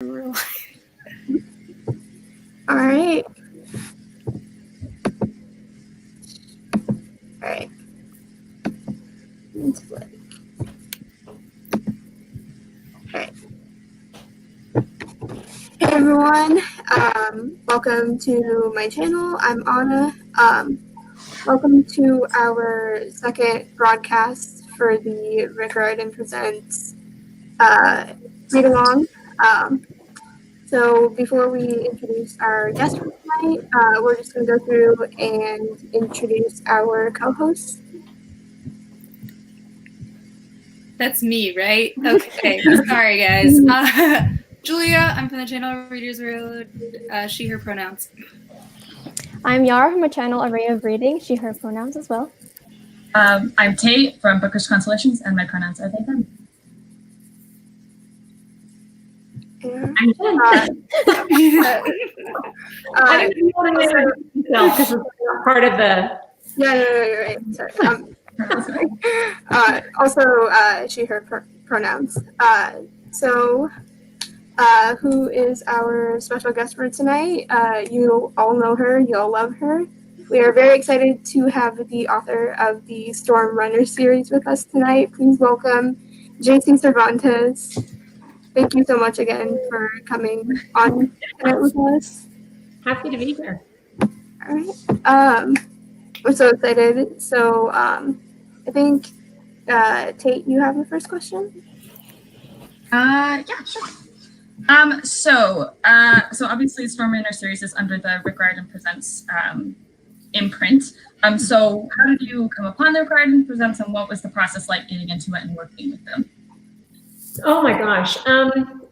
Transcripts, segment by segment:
All right. All right. All right. Hey everyone, welcome to my channel. I'm Anna. Welcome to our second broadcast for the Rick Riordan Presents Readalong. So before we introduce our guest for tonight, we're just going to go through and introduce our co-hosts. That's me, right? Okay, sorry guys. Julia, I'm from the channel Readers Road, she, her pronouns. I'm Yara from a channel Array of Reading, she, her pronouns as well. I'm Tate from Bookish Constellations, and my pronouns are they, them. I'm Jen. I don't know because it's part of the. Yeah, no, you're right. Sorry. Also, she, her pronouns. So, who is our special guest for tonight? You all know her. You all love her. We are very excited to have the author of the Storm Runner series with us tonight. Please welcome J.C. Cervantes. Thank you so much again for coming on tonight with us. Happy to be here. All right. We're so excited. So I think, Tate, you have the first question? Yeah, sure. So obviously Storm Runner series is under the Rick Riordan Presents imprint. So how did you come upon the Rick Riordan Presents, and what was the process like getting into it and working with them? Oh my gosh.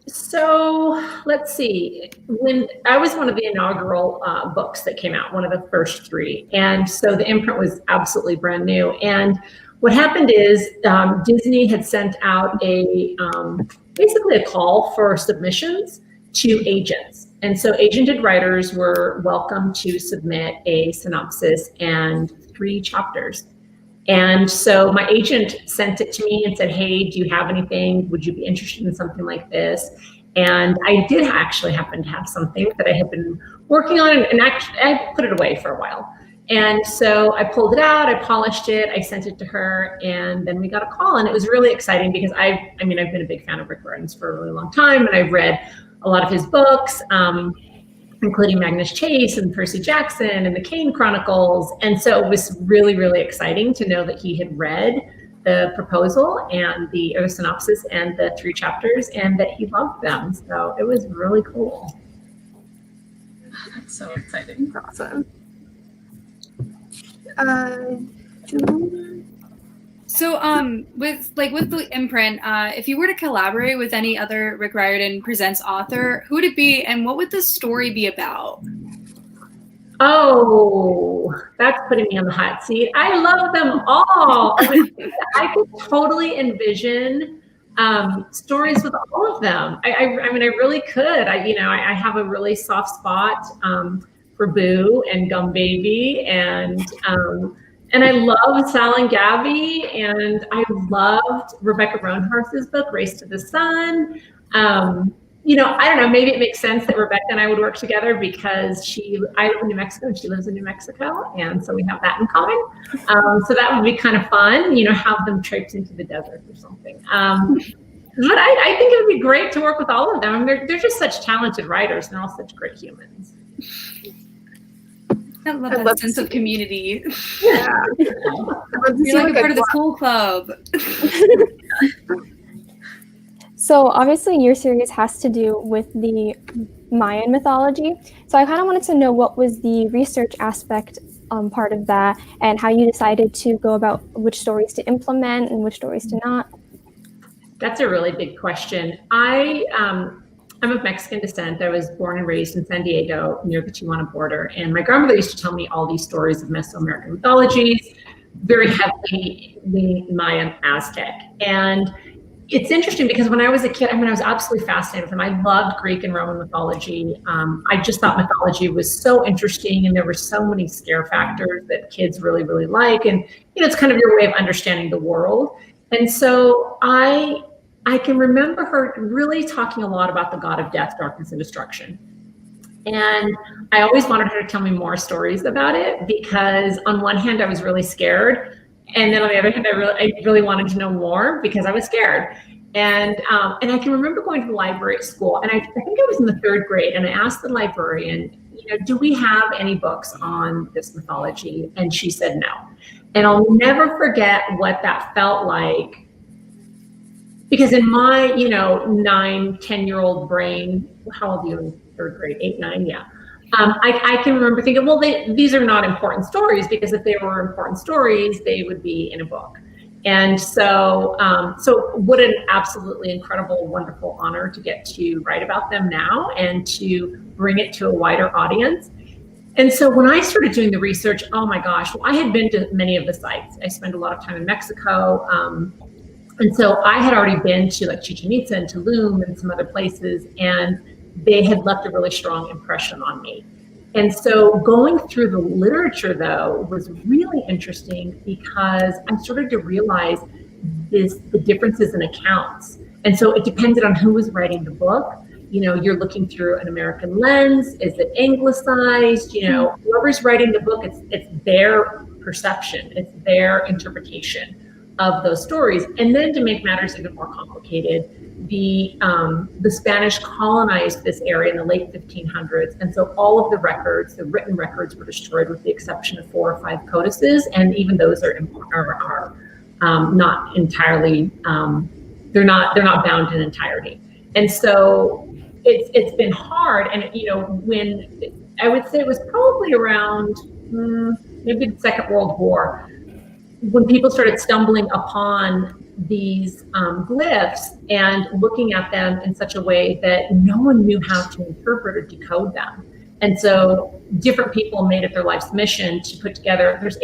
So let's see. When I was one of the inaugural books that came out, one of the first three. And so the imprint was absolutely brand new. And what happened is Disney had sent out basically a call for submissions to agents. And so agented writers were welcome to submit a synopsis and 3 chapters. And so my agent sent it to me and said, hey, do you have anything? Would you be interested in something like this? And I did actually happen to have something that I had been working on, and actually I put it away for a while. And so I pulled it out, I polished it, I sent it to her, and then we got a call. And it was really exciting because I've been a big fan of Rick Riordan's for a really long time, and I've read a lot of his books, including Magnus Chase and Percy Jackson and the Kane Chronicles. And so it was really, really exciting to know that he had read the proposal and the synopsis and the 3 chapters, and that he loved them. So it was really cool. That's so exciting. Awesome. Julia? So with the imprint, if you were to collaborate with any other Rick Riordan Presents author, who would it be, and what would the story be about? Oh, that's putting me on the hot seat. I love them all. I could totally envision stories with all of them. I really could. I have a really soft spot for Boo and Gum Baby, and I love Sal and Gabby, and I loved Rebecca Roanhorse's book, Race to the Sun. I don't know, maybe it makes sense that Rebecca and I would work together because I live in New Mexico and she lives in New Mexico, and so we have that in common. So that would be kind of fun, have them traipse into the desert or something. But I think it would be great to work with all of them. They're just such talented writers, and they're all such great humans. I love that sense of community. Yeah. You're like a part of the cool club. So obviously your series has to do with the Mayan mythology. So I kind of wanted to know what was the research aspect part of that, and how you decided to go about which stories to implement and which stories to not. That's a really big question. I'm of Mexican descent. I was born and raised in San Diego near the Tijuana border. And my grandmother used to tell me all these stories of Mesoamerican mythologies, very heavily Mayan, Aztec. And it's interesting because when I was a kid, I was absolutely fascinated with them. I loved Greek and Roman mythology. I just thought mythology was so interesting, and there were so many scare factors that kids really, really like. And, it's kind of your way of understanding the world. And so I I can remember her really talking a lot about the God of death, darkness, and destruction. And I always wanted her to tell me more stories about it, because on one hand, I was really scared. And then on the other hand, I really wanted to know more because I was scared. And I can remember going to the library at school, and I think I was in the 3rd grade, and I asked the librarian, do we have any books on this mythology? And she said no. And I'll never forget what that felt like, because in my 9, 10-year-old brain, how old are you in 3rd grade? 8, 9, yeah. I can remember thinking, well, these are not important stories, because if they were important stories, they would be in a book. And so what an absolutely incredible, wonderful honor to get to write about them now and to bring it to a wider audience. And so when I started doing the research, oh my gosh, well, I had been to many of the sites. I spent a lot of time in Mexico. And so I had already been to like Chichen Itza and Tulum and some other places, and they had left a really strong impression on me. And so going through the literature, though, was really interesting, because I started to realize the differences in accounts. And so it depended on who was writing the book. You're looking through an American lens. Is it anglicized? Whoever's writing the book, it's their perception, it's their interpretation of those stories. And then to make matters even more complicated, the Spanish colonized this area in the late 1500s, and so all of the records, the written records, were destroyed with the exception of 4 or 5 codices, and even those are not entirely, they're not bound in entirety. And so it's been hard, and when I would say it was probably around maybe the Second World War, when people started stumbling upon these glyphs and looking at them in such a way that no one knew how to interpret or decode them. And so different people made it their life's mission to put together, there's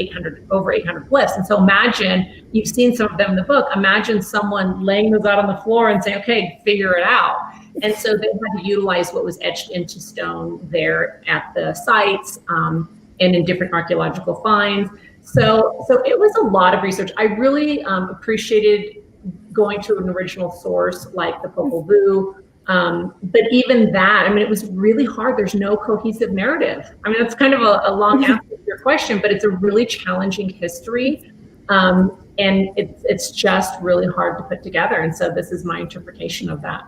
over 800 glyphs. And so imagine, you've seen some of them in the book, imagine someone laying those out on the floor and saying, okay, figure it out. And so they had to utilize what was etched into stone there at the sites and in different archaeological finds. So it was a lot of research. I really appreciated going to an original source like the Popol Vuh. But even that, it was really hard. There's no cohesive narrative. That's kind of a long answer to your question, but it's a really challenging history. And it's just really hard to put together. And so this is my interpretation of that.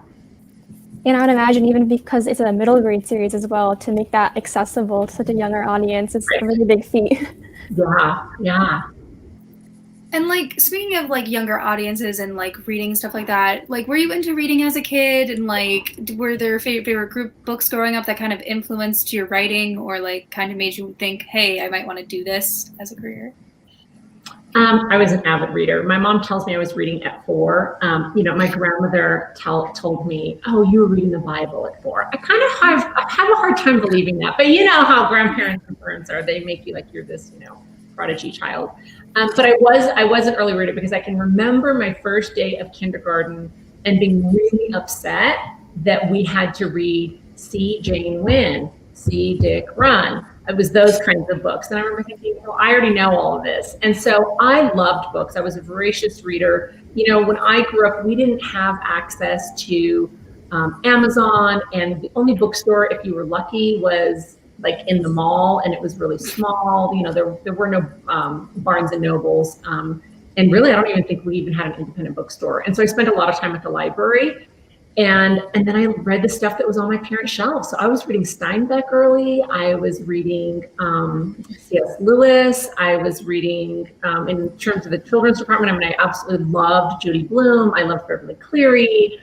And I would imagine, even because it's a middle grade series as well, to make that accessible to such a younger audience, it's a really big feat. Yeah. And speaking of younger audiences and reading stuff like that, were you into reading as a kid, and were there favorite group books growing up that kind of influenced your writing, or kind of made you think, hey, I might want to do this as a career? I was an avid reader. My mom tells me I was reading at 4. My grandmother told me, oh, you were reading the Bible at 4. I have a hard time believing that, but you know how grandparents and parents are. They make you like you're this, prodigy child. But I was an early reader, because I can remember my first day of kindergarten and being really upset that we had to read See Jane Win, See Dick Run. It was those kinds of books. And I remember thinking, I already know all of this. And so I loved books. I was a voracious reader. When I grew up, we didn't have access to Amazon, and the only bookstore, if you were lucky, was in the mall, and it was really small. There were no Barnes and Nobles. And really, I don't even think we even had an independent bookstore. And so I spent a lot of time at the library. And then I read the stuff that was on my parents' shelves. So I was reading Steinbeck early. I was reading C.S. Lewis. I was reading, in terms of the children's department, I absolutely loved Judy Blume. I loved Beverly Cleary.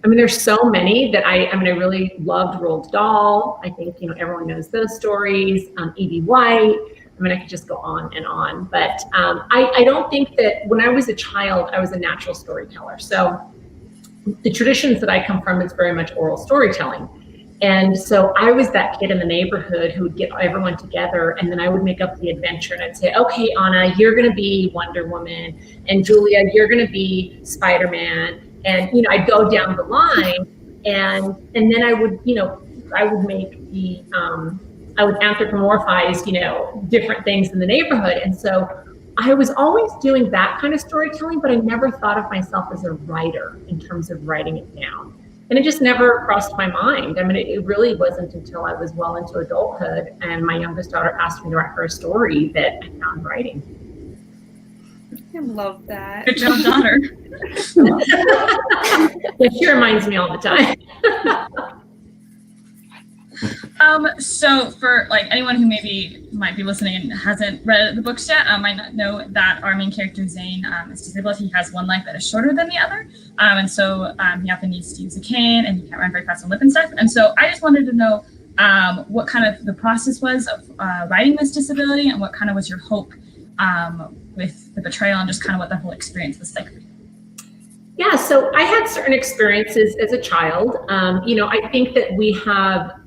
There's so many that I really loved Roald Dahl. I think, everyone knows those stories. E.B. White. I could just go on and on. But I don't think that when I was a child, I was a natural storyteller. So the traditions that I come from is very much oral storytelling. And so I was that kid in the neighborhood who would get everyone together, and then I would make up the adventure, and I'd say, okay, Anna, you're going to be Wonder Woman, and Julia, you're going to be Spider-Man. And, I'd go down the line, and then I would, I would make I would anthropomorphize, different things in the neighborhood. And so I was always doing that kind of storytelling, but I never thought of myself as a writer in terms of writing it down. And it just never crossed my mind. I mean, it really wasn't until I was well into adulthood and my youngest daughter asked me to write her a story that I found writing. I love that. Good job, daughter. Yeah, she reminds me all the time. So for like anyone who maybe might be listening and hasn't read the books yet, might not know that our main character Zane is disabled. He has one leg that is shorter than the other, and so he often needs to use a cane, and he can't run very fast on lip and stuff. And so I just wanted to know what kind of the process was of writing this disability, and what kind of was your hope with the portrayal, and just kind of what the whole experience was like. Yeah, so I had certain experiences as a child. I think that we have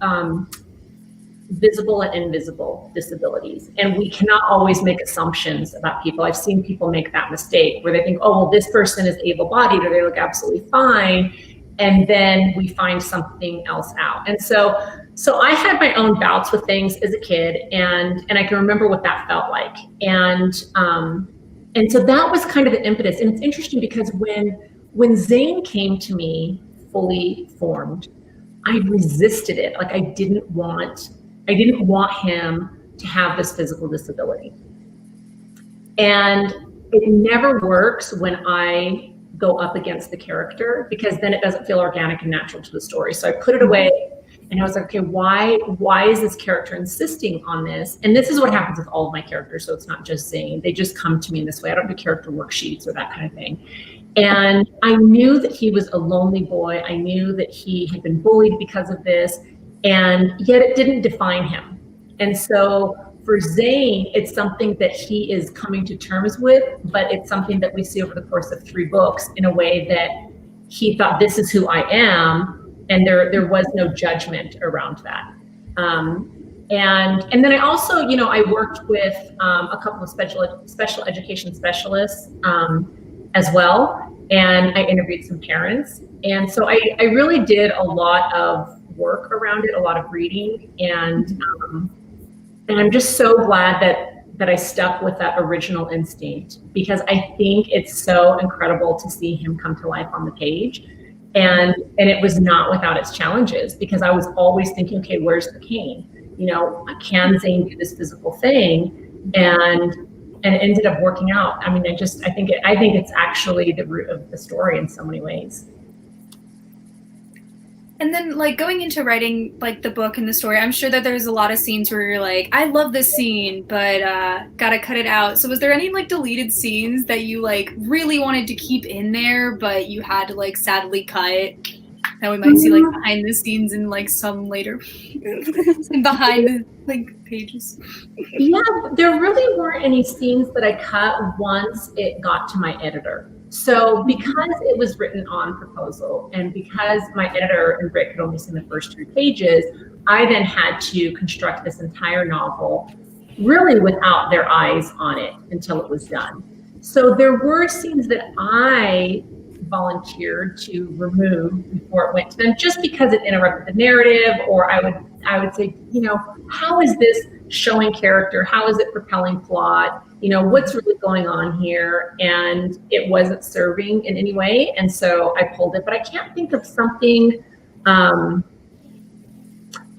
visible and invisible disabilities, and we cannot always make assumptions about people. I've seen people make that mistake where they think, oh, well, this person is able-bodied or they look absolutely fine, and then we find something else out. And so I had my own bouts with things as a kid, and I can remember what that felt like. And so that was kind of the impetus. And it's interesting because when Zane came to me fully formed, I resisted it. Like I didn't want him to have this physical disability. And it never works when I go up against the character, because then it doesn't feel organic and natural to the story. So I put it away and I was like, okay, why is this character insisting on this? And this is what happens with all of my characters. So it's not just Zane. They just come to me in this way. I don't do character worksheets or that kind of thing. And I knew that he was a lonely boy. I knew that he had been bullied because of this, and yet it didn't define him. And so for Zane, it's something that he is coming to terms with, but it's something that we see over the course of 3 books in a way that he thought, this is who I am, and there was no judgment around that. And then I also, I worked with a couple of special education specialists as well. And I interviewed some parents. And so I really did a lot of work around it, a lot of reading. And I'm just so glad that I stuck with that original instinct, because I think it's so incredible to see him come to life on the page. And it was not without its challenges, because I was always thinking, okay, where's the cane? Can Zane do this physical thing? And it ended up working out. I mean, I think it's actually the root of the story in so many ways. And then like going into writing like the book and the story, I'm sure that there's a lot of scenes where you're like, I love this scene, but gotta cut it out. So was there any like deleted scenes that you like really wanted to keep in there, but you had to like sadly cut? That we might see like behind the scenes in like some later behind the like pages. Yeah, there really weren't any scenes that I cut once it got to my editor. So because it was written on proposal, and because my editor and Rick had only seen the first 3 pages, I then had to construct this entire novel really without their eyes on it until it was done. So there were scenes that I volunteered to remove before it went to them, just because it interrupted the narrative, or I would say, how is this showing character? How is it propelling plot? What's really going on here? And it wasn't serving in any way, and so I pulled it. But I can't think of something.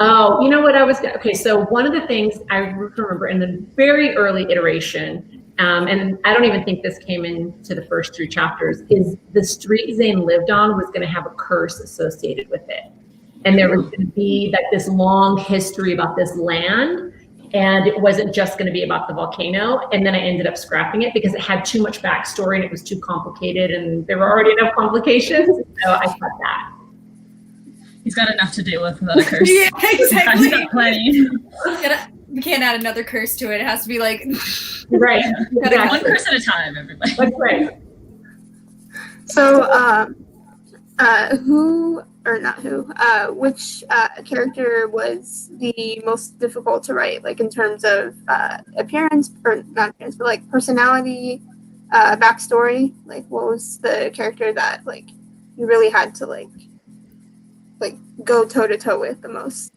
Okay, so one of the things I remember in the very early iteration, and I don't even think this came into the first 3 chapters, is the street Zane lived on was going to have a curse associated with it. And there was going to be like this long history about this land, and it wasn't just going to be about the volcano. And then I ended up scrapping it because it had too much backstory and it was too complicated, and there were already enough complications, so I cut that. He's got enough to deal with without a curse. Yeah, exactly. He's got plenty. We can't add another curse to it. It has to be like right. Exactly. One curse at a time, everybody. That's right. So, which character was the most difficult to write, like in terms of appearance, or not appearance, but like personality, backstory? Like, what was the character that like you really had to like go toe to toe with the most?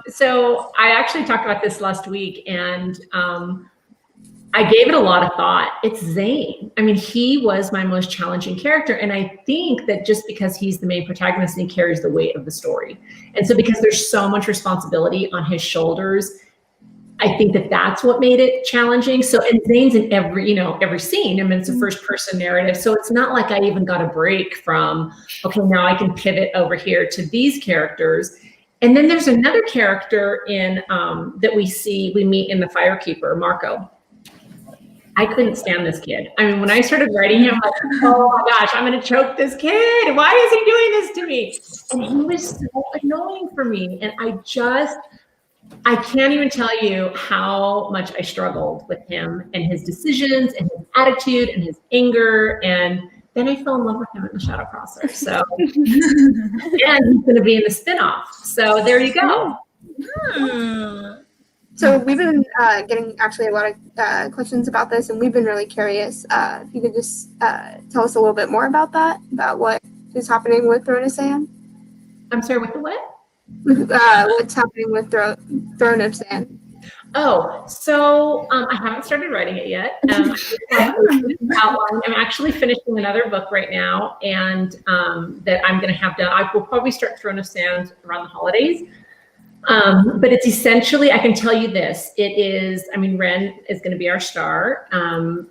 So I actually talked about this last week, and I gave it a lot of thought. It's Zane. I mean, he was my most challenging character. And I think that just because he's the main protagonist and he carries the weight of the story. And so because there's so much responsibility on his shoulders, I think that that's what made it challenging. So, and Zane's in every scene. I mean, it's a first person narrative. So it's not like I even got a break from, okay, now I can pivot over here to these characters. And then there's another character in that we meet in The Firekeeper, Marco. I couldn't stand this kid. I mean, when I started writing him, I'm like, oh my gosh, I'm going to choke this kid. Why is he doing this to me? And he was so annoying for me. And I can't even tell you how much I struggled with him and his decisions and his attitude and his anger. And then I fell in love with him in The Shadow Crosser. So, and he's going to be in the spinoff. So there you go. So we've been getting actually a lot of questions about this, and we've been really curious. If you could just tell us a little bit more about that, about what is happening with Throne of Sand. I'm sorry, with the what? What's happening with Throne of Sand? Oh, so I haven't started writing it yet. I'm actually finishing another book right now, and that I'm going to have done. I will probably start Throne of Sand around the holidays. But it's essentially, I can tell you this, it is, I mean, Ren is going to be our star.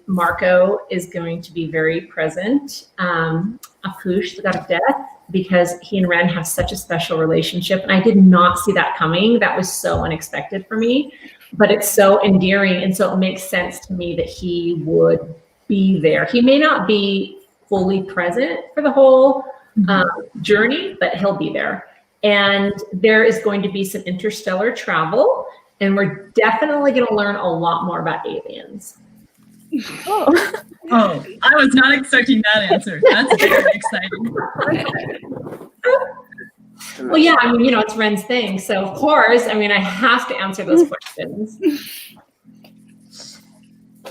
Marco is going to be very present. Apush, the god of death, because he and Ren have such a special relationship. And I did not see that coming. That was so unexpected for me, but it's so endearing. And so it makes sense to me that he would be there. He may not be fully present for the whole journey, but he'll be there. And there is going to be some interstellar travel, and we're definitely going to learn a lot more about aliens. Oh, I was not expecting that answer. That's very exciting. Well, yeah, I mean, it's Ren's thing. So, of course, I mean, I have to answer those questions.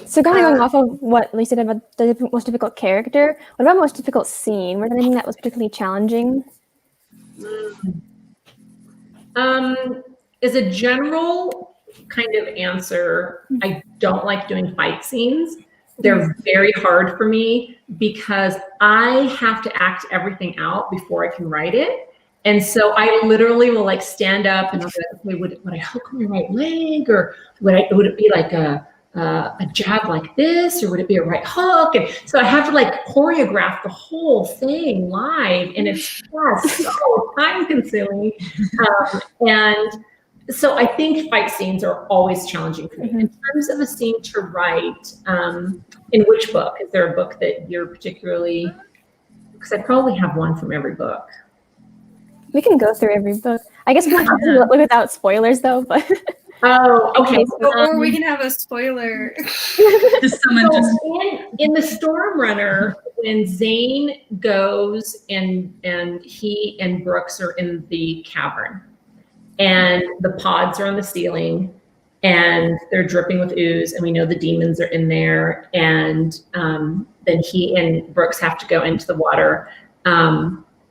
So kind of going off of what Lisa said about the most difficult character, what about most difficult scene? Was there anything that was particularly challenging? As a general kind of answer, I don't like doing fight scenes. They're very hard for me because I have to act everything out before I can write it. And so I literally will like stand up and I'll be like, okay, would I hook my right leg, or would it be like a jab like this, or would it be a right hook? And so I have to like choreograph the whole thing live, and it's just so time consuming. And so I think fight scenes are always challenging for me. In terms of a scene to write, in which book? Is there a book that you're particularly, because I probably have one from every book. We can go through every book. I guess we have to do it without spoilers though, but Oh, okay. Or we can have a spoiler. In the Storm Runner, when Zane goes and he and Brooks are in the cavern, and the pods are on the ceiling, and they're dripping with ooze, and we know the demons are in there, and then he and Brooks have to go into the water.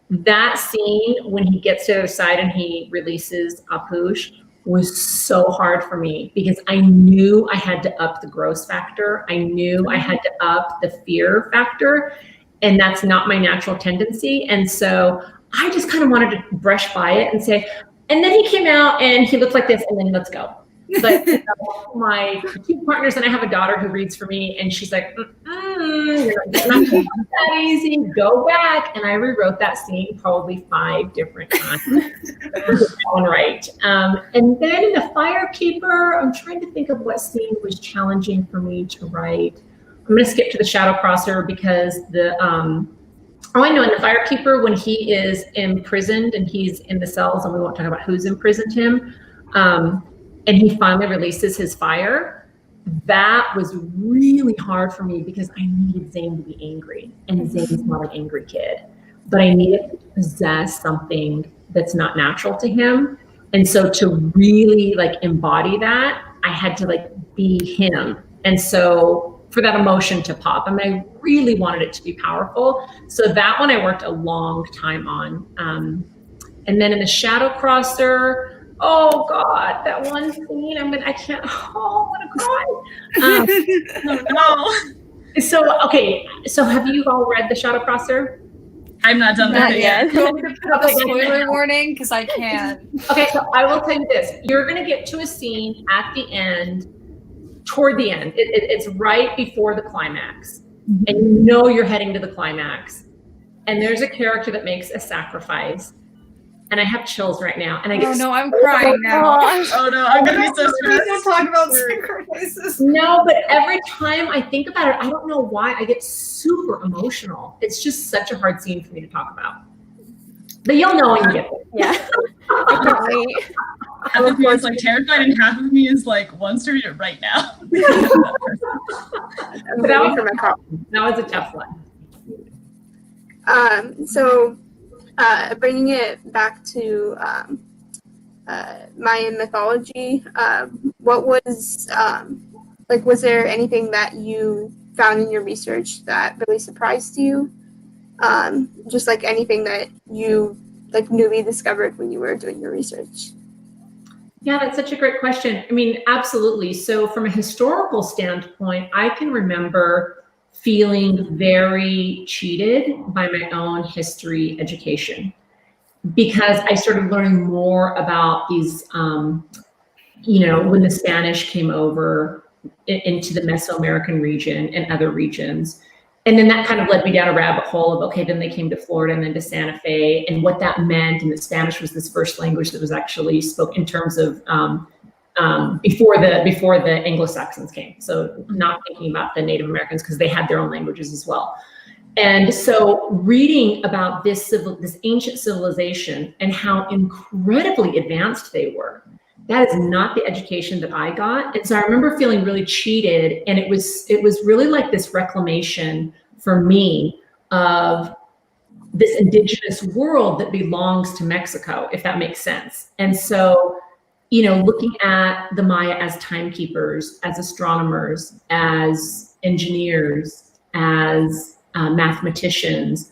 That scene when he gets to the other side and he releases Apush was so hard for me because I knew I had to up the gross factor. I knew I had to up the fear factor, and that's not my natural tendency. And so I just kind of wanted to brush by it and say, and then he came out and he looked like this, and then let's go. But my two partners, and I have a daughter who reads for me, and she's like, you're not that easy, go back. And I rewrote that scene probably 5 different times. Right. And then in The Firekeeper, I'm trying to think of what scene was challenging for me to write. I'm going to skip to The Shadow Crosser because in The Firekeeper, when he is imprisoned and he's in the cells, and we won't talk about who's imprisoned him, and he finally releases his fire, that was really hard for me because I needed Zane to be angry, and Zane's not an angry kid, but I needed to possess something that's not natural to him. And so to really like embody that, I had to like be him. And so for that emotion to pop, I mean, I really wanted it to be powerful. So that one I worked a long time on. And then in The Shadow Crosser, Oh God, that one scene. I can't. Oh, I want to cry. Oh no. So have you all read The Shadow Crosser? I'm not done Not that yet. You want me to put up a Okay. spoiler warning? Because I can. Okay, so I will tell you this. You're going to get to a scene at the end, toward the end. It's right before the climax. And you know you're heading to the climax. And there's a character that makes a sacrifice. And I have chills right now. And I get Oh no, I'm crying now. Oh no, I'm gonna be so Please don't stressed. talk about sacrifices. No, but every time I think about it, I don't know why I get super emotional. It's just such a hard scene for me to talk about. But you'll know when you get there. Yeah. I can't wait. Half of me is like terrified, and half of me is like wants to read it right now. I'm But that waiting was- for my call. That was a tough one. So bringing it back to Mayan mythology, what was was there anything that you found in your research that really surprised you? Just like anything that you newly discovered when you were doing your research? Yeah, that's such a great question. I mean, absolutely. So from a historical standpoint, I can remember feeling very cheated by my own history education because I started learning more about these, when the Spanish came over into the Mesoamerican region and other regions. And then that kind of led me down a rabbit hole of, okay, then they came to Florida and then to Santa Fe and what that meant. And that Spanish was this first language that was actually spoken in terms of before the Anglo-Saxons came. So not thinking about the Native Americans because they had their own languages as well. And so reading about this ancient civilization and how incredibly advanced they were, that is not the education that I got. And so I remember feeling really cheated. And it was really like this reclamation for me of this indigenous world that belongs to Mexico, if that makes sense. And so, looking at the Maya as timekeepers, as astronomers, as engineers, as mathematicians,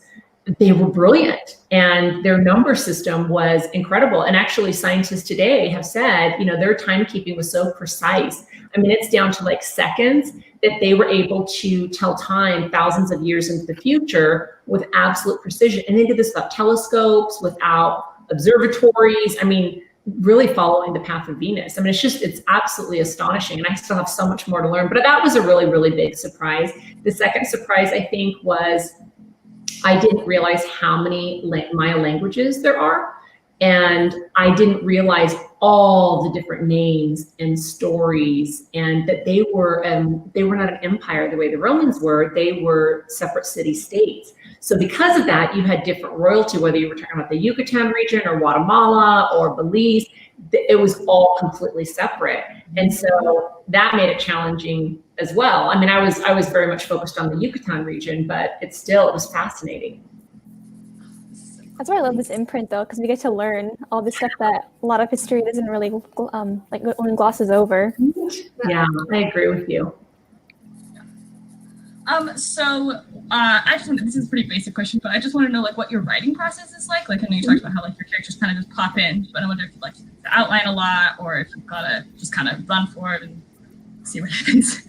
they were brilliant and their number system was incredible. And actually scientists today have said, their timekeeping was so precise. I mean, it's down to like seconds that they were able to tell time thousands of years into the future with absolute precision. And they did this without telescopes, without observatories. I mean, really following the path of Venus. I mean, it's absolutely astonishing. And I still have so much more to learn, but that was a really, really big surprise. The second surprise, I think, was I didn't realize how many Maya languages there are. And I didn't realize all the different names and stories, and that they were not an empire the way the Romans were. They were separate city-states. So because of that, you had different royalty, whether you were talking about the Yucatan region or Guatemala or Belize, it was all completely separate. And so that made it challenging as well. I mean, I was very much focused on the Yucatan region, but it was fascinating. That's why I love this imprint, though, because we get to learn all the stuff that a lot of history doesn't really only glosses over. Yeah, I agree with you. This is a pretty basic question, but I just want to know what your writing process is like. I know you talked about how your characters kind of just pop in, but I wonder if you like to outline a lot or if you've got to just kind of run for it and see what happens.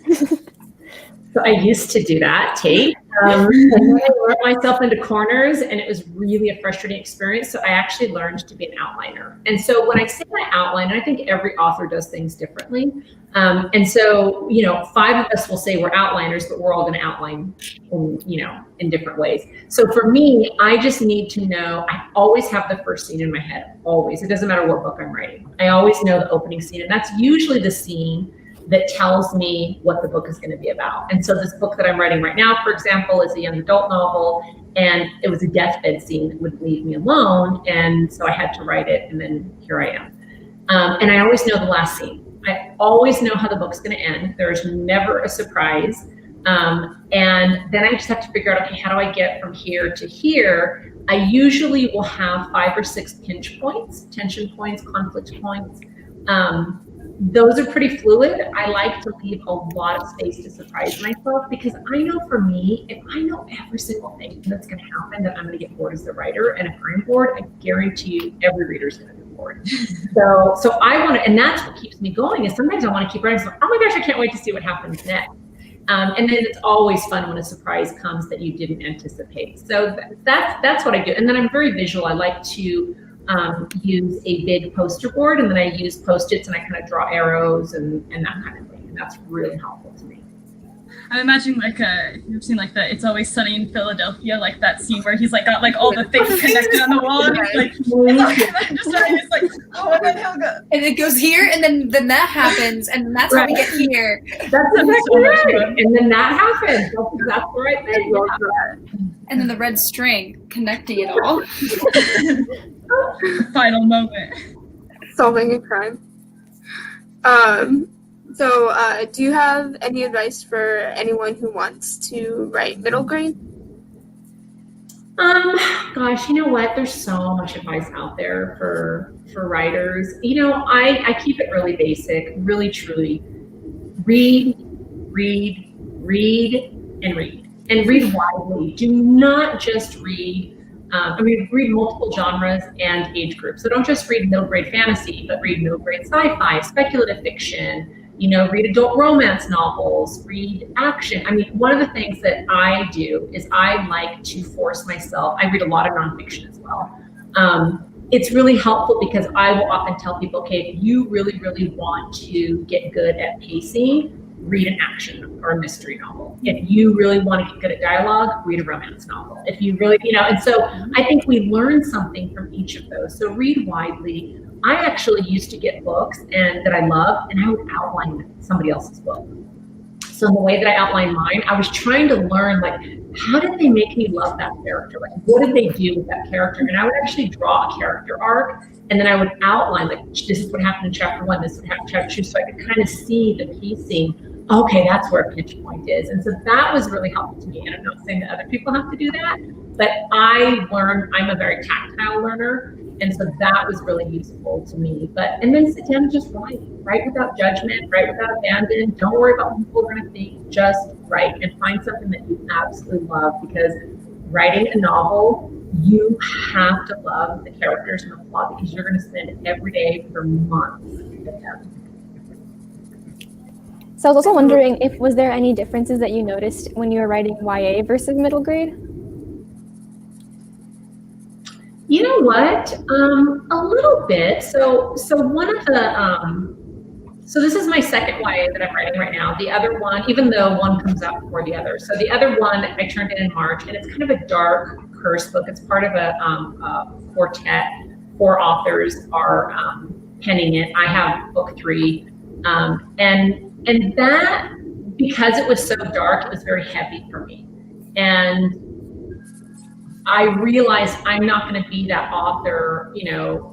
So I used to do that, Tate. I wrote myself into corners, and it was really a frustrating experience. So I actually learned to be an outliner. And so when I say I outline, I think every author does things differently. And so, 5 of us will say we're outliners, but we're all going to outline, in different ways. So for me, I just need to know, I always have the first scene in my head, always. It doesn't matter what book I'm writing. I always know the opening scene, and that's usually the scene that tells me what the book is going to be about. And so this book that I'm writing right now, for example, is a young adult novel, and it was a deathbed scene that would leave me alone. And so I had to write it, and then here I am. And I always know the last scene. I always know how the book's going to end. There's never a surprise. And then I just have to figure out, okay, how do I get from here to here? I usually will have 5 or 6 pinch points, tension points, conflict points. Those are pretty fluid. I like to leave a lot of space to surprise myself, because I know for me, if I know every single thing that's going to happen, that I'm going to get bored as the writer. And if I'm bored, I guarantee you every reader's going to be bored. board. So I want to, and that's what keeps me going, is sometimes I want to keep writing. So, oh my gosh, I can't wait to see what happens next. And then it's always fun when a surprise comes that you didn't anticipate. So that's what I do. And then I'm very visual. I like to use a big poster board, and then I use Post-its, and I kind of draw arrows and that kind of thing. And that's really helpful to me. I'm imagining like you've seen like the It's Always Sunny in Philadelphia, like that scene where he's like got like all the things connected on the wall, and he's like, just like, oh, and then he'll go, and it goes here, and then that happens, and that's how we get here. That's exactly right. And then that happens. That's the right thing. And then the red string connecting it all. Final moment. Solving a crime. So, do you have any advice for anyone who wants to write middle grade? Gosh, you know what? There's so much advice out there for writers. You know, I keep it really basic, really truly. Read, read, read, and read. And read widely. Do not just read. Read multiple genres and age groups. So don't just read middle grade fantasy, but read middle grade sci-fi, speculative fiction. You know, read adult romance novels, read action. I mean, one of the things that I do is I like to force myself. I read a lot of nonfiction as well. It's really helpful because I will often tell people, okay, if you really, really want to get good at pacing, read an action or a mystery novel. If you really want to get good at dialogue, read a romance novel. If you really, and so I think we learn something from each of those. So read widely. I actually used to get books that I loved, and I would outline somebody else's book. So in the way that I outlined mine, I was trying to learn, like, how did they make me love that character? Like, what did they do with that character? And I would actually draw a character arc, and then I would outline, like, this is what happened in chapter 1, this is what happened in chapter 2, so I could kind of see the pacing. Okay, that's where a pinch point is. And so that was really helpful to me. And I'm not saying that other people have to do that, but I learned, I'm a very tactile learner. And so that was really useful to me. And then sit down and just write without judgment, write without abandon. Don't worry about what people are going to think, just write and find something that you absolutely love, because writing a novel, you have to love the characters and the plot, because you're going to spend every day for months with them. So I was also wondering if was there any differences that you noticed when you were writing YA versus middle grade? You know what? A little bit. So one of the so this is my second YA that I'm writing right now. The other one, even though one comes out before the other. So the other one I turned in March, and it's kind of a dark curse book. It's part of a quartet. 4 authors are penning it. I have book 3, and that, because it was so dark, it was very heavy for me. And I realized I'm not going to be that author,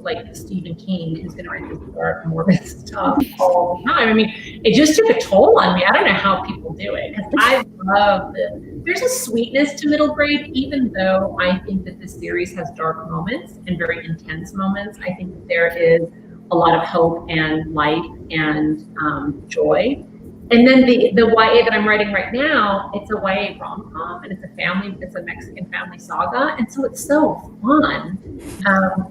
like Stephen King, who's going to write this dark, morbid stuff all the time. I mean, it just took a toll on me. I don't know how people do it, because I love there's a sweetness to middle grade, even though I think that this series has dark moments and very intense moments. I think that there is a lot of hope and life and joy. And then the YA that I'm writing right now, it's a YA rom-com, and it's a Mexican family saga, and so it's so fun.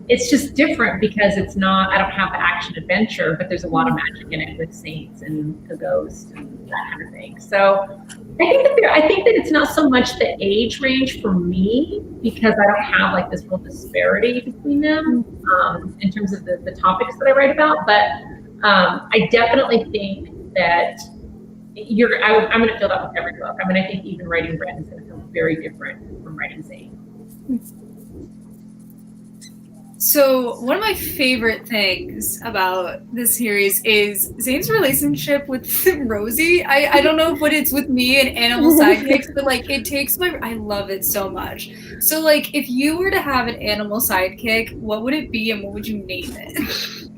It's just different because it's not, I don't have the action adventure, but there's a lot of magic in it with saints and a ghost and that kind of thing. So I think that it's not so much the age range for me, because I don't have like this real disparity between them in terms of the topics that I write about, but I definitely think that I'm going to feel that with every book. I mean, I think even writing Brent is going to feel very different from writing Zane. So one of my favorite things about this series is Zane's relationship with Rosie. I don't know what it's with me and animal sidekicks, but like I love it so much. So like, if you were to have an animal sidekick, what would it be and what would you name it?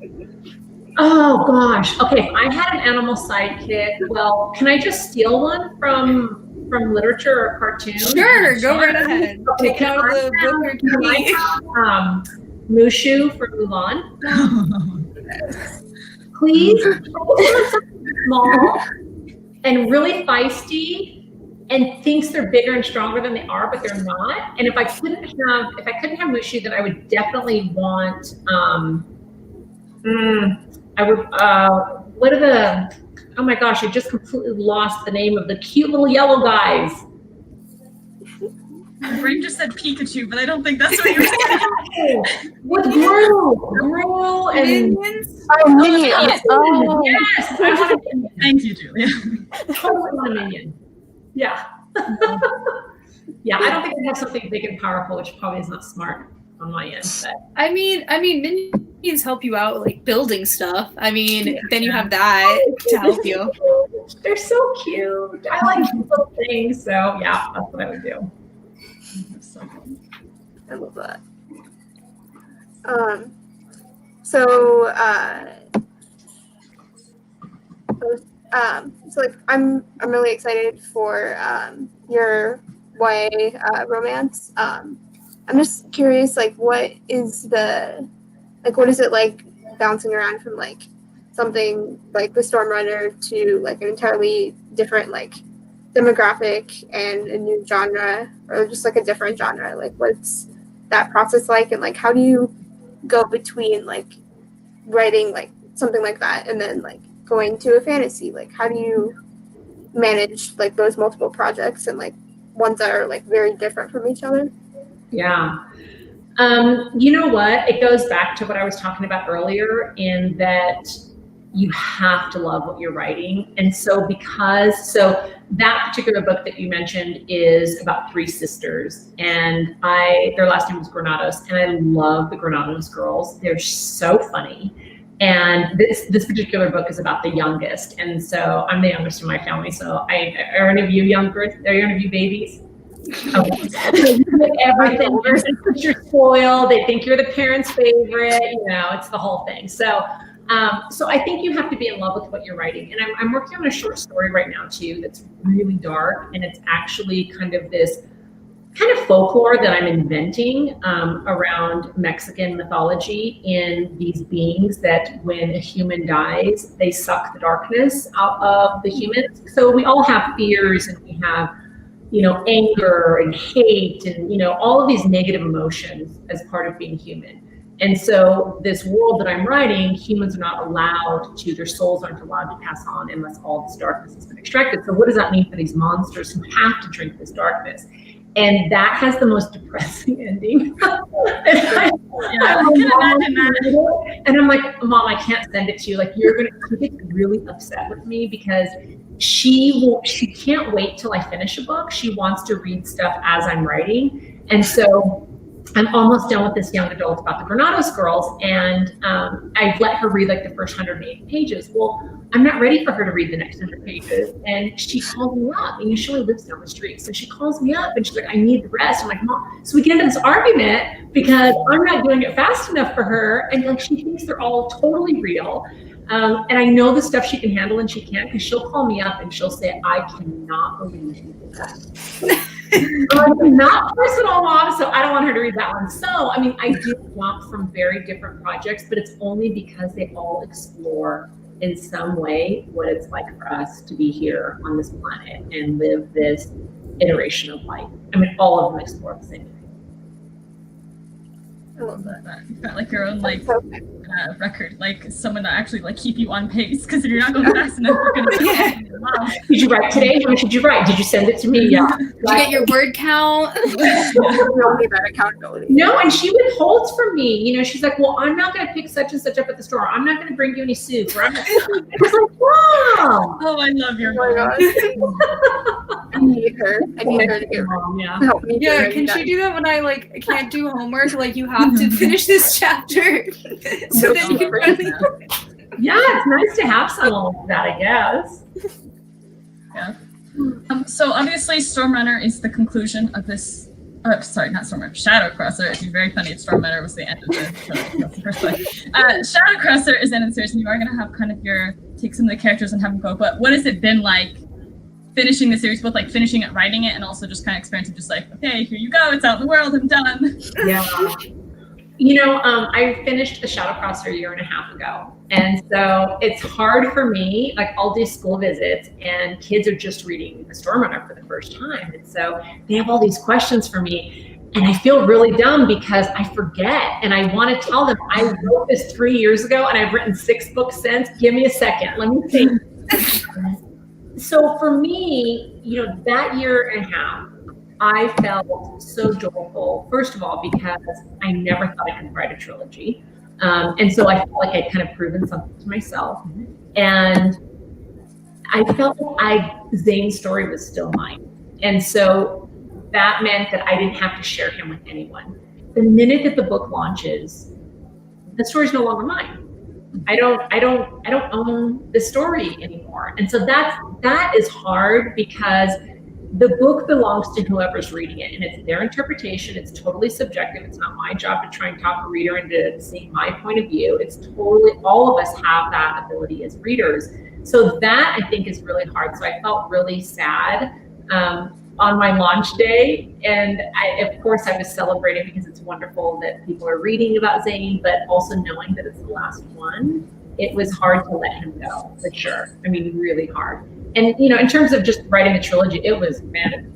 Oh gosh. Okay, if I had an animal sidekick, well, can I just steal one from literature or cartoon? Sure, go right ahead. Okay, Take out the book or TV. Mushu from Mulan. Please. Small and really feisty and thinks they're bigger and stronger than they are, but they're not. And if I couldn't have Mushu, then I would definitely want I would, what are the, oh my gosh, I just completely lost the name of the cute little yellow guys. My brain just said Pikachu, but I don't think that's what you were saying. With Gru and Minions? Oh, Minions. Oh, yes, I want a minion. Thank you, Julia. Totally want a minion. Yeah. Yeah, I don't think I have something big and powerful, which probably is not smart on my end. But I mean, minions help you out like building stuff. I mean, then you have that to help you. they're so cute. I like cute little things. So yeah, that's what I would do. I love that. So like I'm really excited for your YA romance. I'm just curious, like, what is it like bouncing around from like something like the Storm Runner to like an entirely different like demographic and a new genre, or just like a different genre? Like, what's that process like, and like how do you go between like writing like something like that and then like going to a fantasy? Like, how do you manage like those multiple projects and like ones that are like very different from each other? Yeah. You know what? It goes back to what I was talking about earlier, in that you have to love what you're writing. And so that particular book that you mentioned is about three sisters, and their last name was Granados, and I love the Granados girls. They're so funny. And this particular book is about the youngest, and so I'm the youngest in my family. So are any of you younger? Are any of you babies? Okay. So you make everything. You're spoiled. They think you're the parents' favorite. You know, it's the whole thing. So I think you have to be in love with what you're writing. And I'm working on a short story right now too that's really dark, and it's actually kind of this kind of folklore that I'm inventing around Mexican mythology, in these beings that when a human dies, they suck the darkness out of the humans. So we all have fears, and we have, you know, anger and hate and, you know, all of these negative emotions as part of being human. And so this world that I'm writing, humans are not allowed to, their souls aren't allowed to pass on unless all this darkness has been extracted. So what does that mean for these monsters who have to drink this darkness? And that has the most depressing ending. And I'm like, Mom, I can't send it to you. Like, you're gonna get really upset with me, because she can't wait till I finish a book. She wants to read stuff as I'm writing. And so I'm almost done with this young adult about the Granados girls, and I've let her read like the first 180 pages. Well, I'm not ready for her to read the next 100 pages. And she called me up, and she only lives down the street. So she calls me up and she's like, I need the rest. I'm like, Mom. So we get into this argument because I'm not doing it fast enough for her. And like, she thinks they're all totally real. And I know the stuff she can handle and she can't, because she'll call me up and she'll say, I cannot believe you did that. Not personal, Mom, so I don't want her to read that one. So, I mean, I do jump from very different projects, but it's only because they all explore in some way what it's like for us to be here on this planet and live this iteration of life. I mean, all of them explore the same thing. I love that. You've got like your own like record, like someone to actually like keep you on pace, because if you're not going fast enough, you're gonna be wow. Did you write today? How much did you write? Did you send it to me? Yeah. Did you get your word count? We don't need that accountability. No, and she withholds from me. You know, she's like, well, I'm not going to pick such and such up at the store. I'm not going to bring you any soup. Or I'm not gonna... I was like, wow. Oh, I love your gosh. I need her. I need her to get help me. Yeah, can she do that when I like can't do homework? Like, you have to finish this chapter. So then you can really... Yeah, it's nice to have someone like that, I guess. Yeah. So obviously, Stormrunner is the conclusion of this. Sorry, not Stormrunner. Shadowcrosser. It'd be very funny if Stormrunner was the end of the first book. Shadowcrosser is the end of the series, and you are going to have kind of take some of the characters and have them go. But what has it been like finishing the series, both like finishing it, writing it, and also just kind of experiencing, just like, okay, here you go, it's out in the world, I'm done. Yeah. You know, I finished the Shadowcrosser a year and a half ago. And so it's hard for me, like I'll do school visits and kids are just reading the Stormrunner for the first time. And so they have all these questions for me. And I feel really dumb because I forget, and I want to tell them I wrote this 3 years ago and I've written 6 books since. Give me a second. Let me think. So for me, that year and a half, I felt so joyful, first of all, because I never thought I could write a trilogy. And so I felt like I'd kind of proven something to myself. And I felt like Zane's story was still mine. And so that meant that I didn't have to share him with anyone. The minute that the book launches, the story's no longer mine. I don't own the story anymore. And so that is hard because the book belongs to whoever's reading it, and it's their interpretation. It's totally subjective. It's not my job to try and talk a reader into seeing my point of view. It's totally, all of us have that ability as readers. So that I think is really hard. So I felt really sad on my launch day. And of course I was celebrating because it's wonderful that people are reading about Zane, but also knowing that it's the last one, it was hard to let him go, for sure. I mean, really hard. And, in terms of just writing the trilogy, it was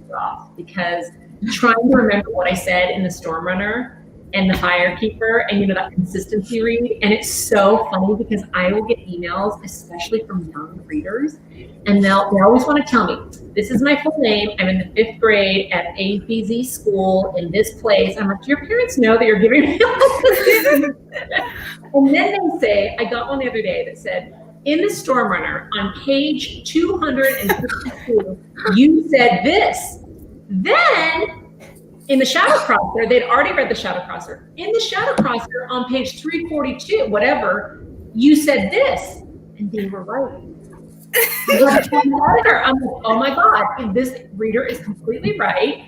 rough because trying to remember what I said in the Storm Runner and the Firekeeper and, that consistency read. And it's so funny because I will get emails, especially from young readers, and they always want to tell me, this is my full name. I'm in the 5th grade at ABZ school in this place. I'm like, do your parents know that you're giving me all this? And then they say, I got one the other day that said, in the Storm Runner on page 252, you said this. Then in the Shadow Crosser, they'd already read the Shadow Crosser. In the Shadow Crosser on page 342, whatever, you said this. And they were right. I'm like, oh my God, this reader is completely right.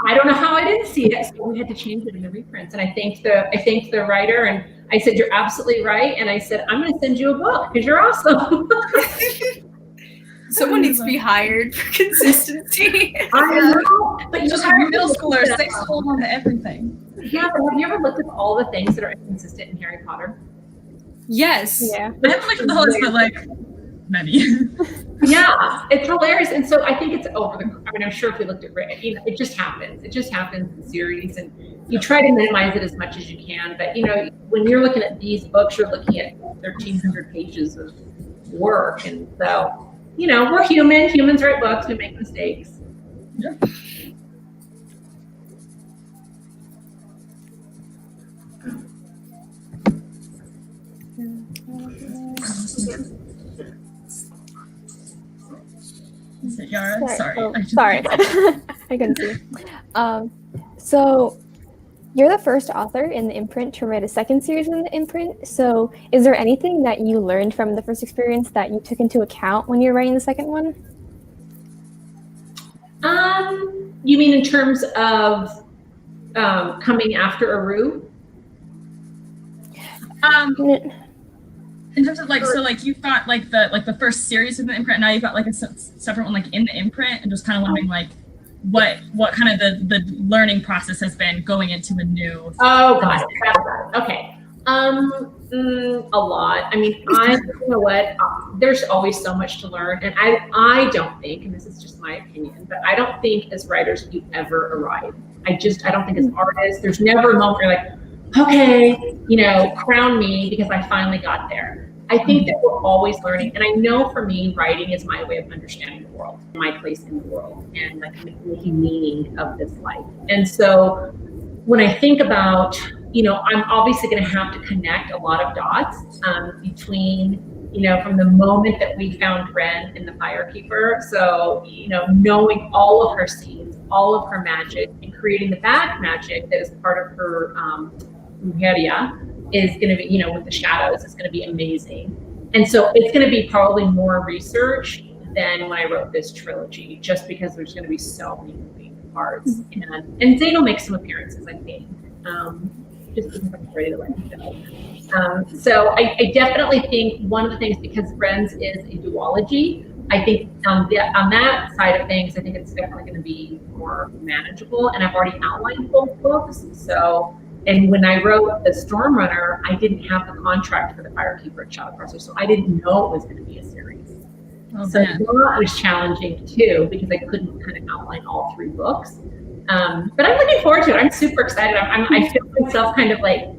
I don't know how I didn't see it, so we had to change it in the reprints. And I thanked the writer, and I said, you're absolutely right. And I said, I'm going to send you a book because you're awesome. Someone needs to be hired for consistency. I know, but you just hire middle schoolers. They hold on to everything. Yeah, but have you ever looked at all the things that are inconsistent in Harry Potter? Yes. Yeah. I haven't looked at the whole list, but many. Yeah, it's hilarious. And so I think it's I'm sure if we looked at it just happens. It just happens in series, and you try to minimize it as much as you can. But when you're looking at these books, you're looking at 1,300 pages of work. And so, we're human. Humans write books, we make mistakes. Yeah. Is it Yara? Sorry. Oh, sorry. I couldn't see. So you're the first author in the imprint to write a second series in the imprint. So is there anything that you learned from the first experience that you took into account when you're writing the second one? You mean in terms of coming after Aru? In terms of you've got the first series in the imprint, and now you've got a separate one in the imprint, and just kind of wondering what kind of the learning process has been going into the new. Oh, got it. Okay. A lot. I mean, you know what? There's always so much to learn, and I don't think, and this is just my opinion, but I don't think as writers you ever arrive. I don't think as artists, there's never a moment where you're like, okay, crown me because I finally got there. I think that we're always learning, and I know for me, writing is my way of understanding the world, my place in the world, and making meaning of this life. And so when I think about, I'm obviously going to have to connect a lot of dots between, from the moment that we found Ren in the Firekeeper. So, knowing all of her scenes, all of her magic, and creating the back magic that is part of her Mujeria is going to be, with the shadows, is going to be amazing. And so it's going to be probably more research than when I wrote this trilogy, just because there's going to be so many moving parts. And Zane will make some appearances, I think, just because I'm ready to let him go. So I definitely think one of the things, because Ren's is a duology, I think on that side of things, I think it's definitely going to be more manageable. And I've already outlined both books. And when I wrote the Storm Runner, I didn't have the contract for the Firekeeper and Shadow Crosser, so I didn't know it was going to be a series. So that was challenging too, because I couldn't kind of outline all 3 books. But I'm looking forward to it. I'm super excited. I feel myself kind of like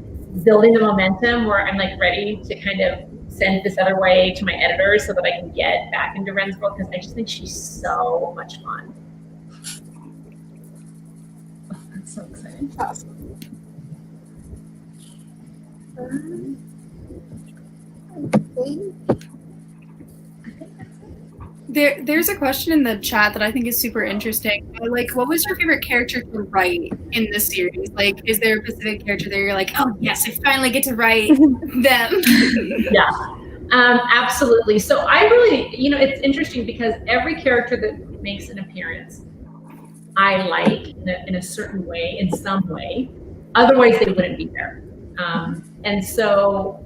building the momentum where I'm like ready to kind of send this other way to my editors so that I can get back into Ren's world, because I just think she's so much fun. Oh, that's so exciting. Awesome. There's a question in the chat that I think is super interesting. Like, what was your favorite character to write in this series? Like, is there a specific character that you're like, oh yes, I finally get to write them? Yeah, absolutely. So I really, it's interesting because every character that makes an appearance, I like in a certain way, in some way. Otherwise, they wouldn't be there. And so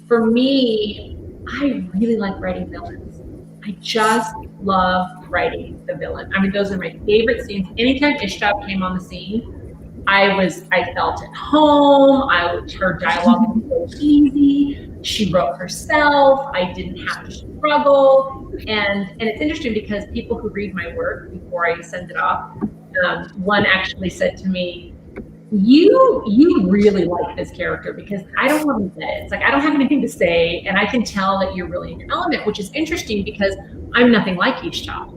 for me, I really like writing villains. I just love writing the villain. I mean, those are my favorite scenes. Anytime Ishtab came on the scene, I felt at home. Her dialogue was so easy. She wrote herself. I didn't have to struggle. And it's interesting because people who read my work before I send it off, one actually said to me, you really like this character because I don't want to get it. It's like, I don't have anything to say, and I can tell that you're really in your element, which is interesting because I'm nothing like Ishtab.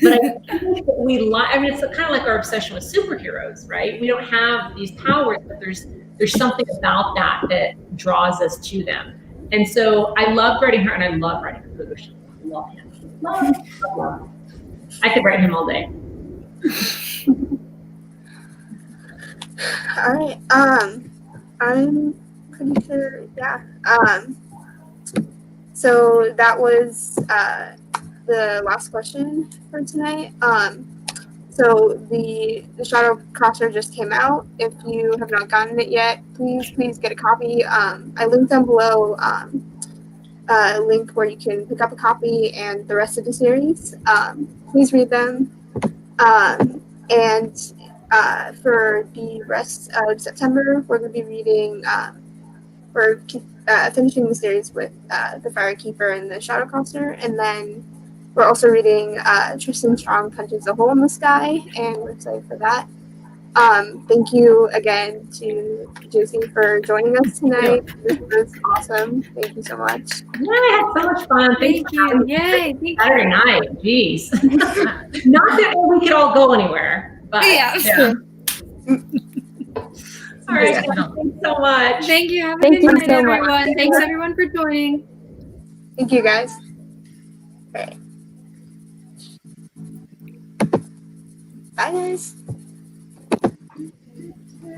But I think that it's kind of like our obsession with superheroes, right? We don't have these powers, but there's something about that draws us to them. And so I love writing her, and I love writing Kabush. I love him. Love him. I could write him all day. All right. I'm pretty sure. Yeah. So that was the last question for tonight. So the Shadow Crosser just came out. If you have not gotten it yet, please get a copy. I linked down below a link where you can pick up a copy and the rest of the series. Please read them. And for the rest of September, we're going to be reading, we're finishing the series with The Firekeeper and the Shadow Crosser, and then we're also reading Tristan Strong Punches a Hole in the Sky, and we're excited for that. Thank you again to Josie for joining us tonight. This was awesome. Thank you so much. Yeah, I had so much fun. Thank you. Yay. Thank you. Saturday night. Jeez. Not that we could all go anywhere, but Yeah. All right. Thanks so much. Thank you. Have a Thank good you night, so much. everyone. Thanks everyone for joining. Thank you, guys. All right. Bye, guys.